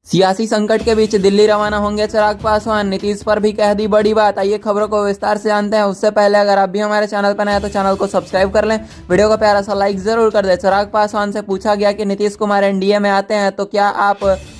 सियासी संकट के बीच दिल्ली रवाना होंगे चिराग पासवान। नीतीश पर भी कह दी बड़ी बात। आइए खबरों को विस्तार से जानते हैं। उससे पहले अगर आप भी हमारे चैनल पर नए हैं तो चैनल को सब्सक्राइब कर लें, वीडियो को प्यारा सा लाइक जरूर कर दें। चिराग पासवान से पूछा गया कि नीतीश कुमार एनडीए में आते हैं तो क्या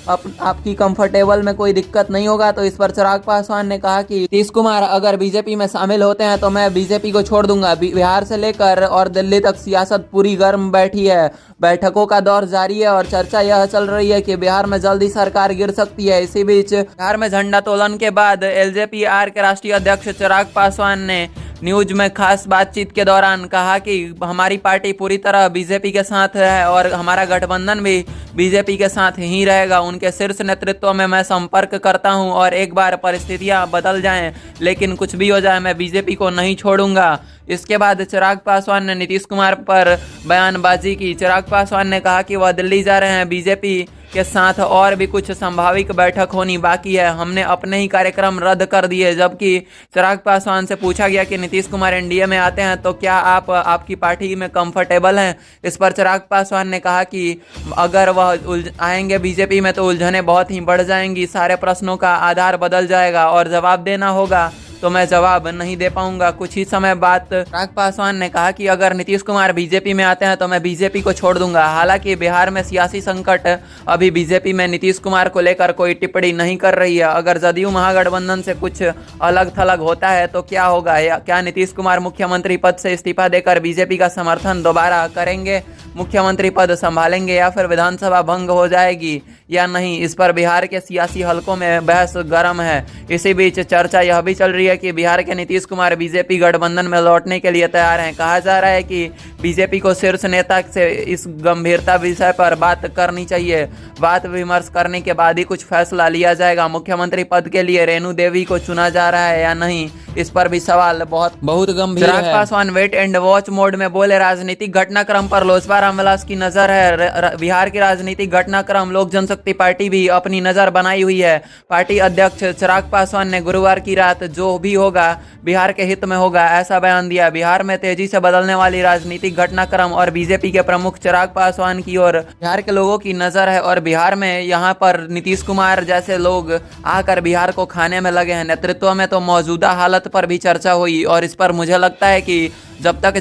आपकी कंफर्टेबल में कोई दिक्कत नहीं होगा। तो इस पर चिराग पासवान ने कहा कि नीतीश कुमार अगर बीजेपी में शामिल होते हैं तो मैं बीजेपी को छोड़ दूंगा। बिहार से लेकर और दिल्ली तक सियासत पूरी गर्म बैठी है। बैठकों का दौर जारी है और चर्चा यह चल रही है कि बिहार में जल्दी सरकार गिर सकती है। इसी बीच बिहार में झंडा तोलन के बाद एलजेपी-आर के राष्ट्रीय अध्यक्ष चिराग पासवान ने न्यूज में खास बातचीत के दौरान कहा कि हमारी पार्टी पूरी तरह बीजेपी के साथ है और हमारा गठबंधन भी बीजेपी के साथ ही रहेगा। उनके शीर्ष नेतृत्व में मैं संपर्क करता हूं और एक बार परिस्थितियां बदल जाएं, लेकिन कुछ भी हो जाए मैं बीजेपी को नहीं छोड़ूंगा। इसके बाद चिराग पासवान ने नीतीश कुमार पर बयानबाजी की। चिराग पासवान ने कहा कि वह दिल्ली जा रहे हैं, बीजेपी के साथ और भी कुछ संभावित बैठक होनी बाकी है, हमने अपने ही कार्यक्रम रद्द कर दिए। जबकि चिराग पासवान से पूछा गया कि नीतीश कुमार एनडीए में आते हैं तो क्या आपकी पार्टी में कंफर्टेबल हैं। इस पर चिराग पासवान ने कहा कि अगर वह आएंगे बीजेपी में तो उलझनें बहुत ही बढ़ जाएंगी, सारे प्रश्नों का आधार बदल जाएगा और जवाब देना होगा तो मैं जवाब नहीं दे पाऊंगा। कुछ ही समय बाद चिराग पासवान ने कहा कि अगर नीतीश कुमार बीजेपी में आते हैं तो मैं बीजेपी को छोड़ दूंगा। हालांकि बिहार में सियासी संकट अभी बीजेपी में नीतीश कुमार को लेकर कोई टिप्पणी नहीं कर रही है। अगर जदयू महागठबंधन से कुछ अलग थलग होता है तो क्या होगा, या क्या नीतीश कुमार मुख्यमंत्री पद से इस्तीफा देकर बीजेपी का समर्थन दोबारा करेंगे, मुख्यमंत्री पद संभालेंगे या फिर विधानसभा भंग हो जाएगी या नहीं। इस पर बिहार के सियासी हलकों में बहस गर्म है। इसी बीच चर्चा यह भी चल रही है कि बिहार के नीतीश कुमार बीजेपी गठबंधन में लौटने के लिए तैयार हैं। कहा जा रहा है कि बीजेपी को शीर्ष नेता से इस गंभीरता विषय पर बात करनी चाहिए। बात विमर्श करने के बाद ही कुछ फैसला लिया जाएगा। मुख्यमंत्री पद के लिए रेणु देवी को चुना जा रहा है या नहीं, इस पर भी सवाल बहुत गंभीर है। Chirag Paswan wait and watch mode में बोले। राजनीतिक घटनाक्रम पर लोजपा रामविलास की नजर है। बिहार के राजनीतिक घटनाक्रम लोक जनशक्ति पार्टी भी अपनी नजर बनाई हुई है। पार्टी अध्यक्ष चिराग पासवान ने गुरुवार की रात जो भी होगा बिहार के हित में होगा, ऐसा बयान दिया। बिहार में तेजी से बदलने वाली राजनीतिक घटनाक्रम और बीजेपी के प्रमुख चिराग पासवान की ओर बिहार के लोगों की नजर है और बिहार में यहाँ पर नीतीश कुमार जैसे लोग आकर बिहार को खाने में लगे हैं। नेतृत्व में तो मौजूदा हालत पर भी चर्चा हुई और इस पर मुझे लगता है कि जब तक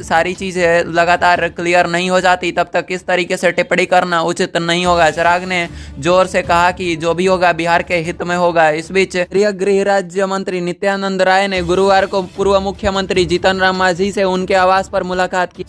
सारी चीजें लगातार क्लियर नहीं हो जाती तब तक इस तरीके से टिप्पणी करना उचित नहीं होगा। चिराग ने जोर से कहा कि जो भी होगा बिहार के हित में होगा। इस बीच गृह राज्य मंत्री नित्यानंद राय ने गुरुवार को पूर्व मुख्यमंत्री जीतन राम मांझी से उनके आवास पर मुलाकात की।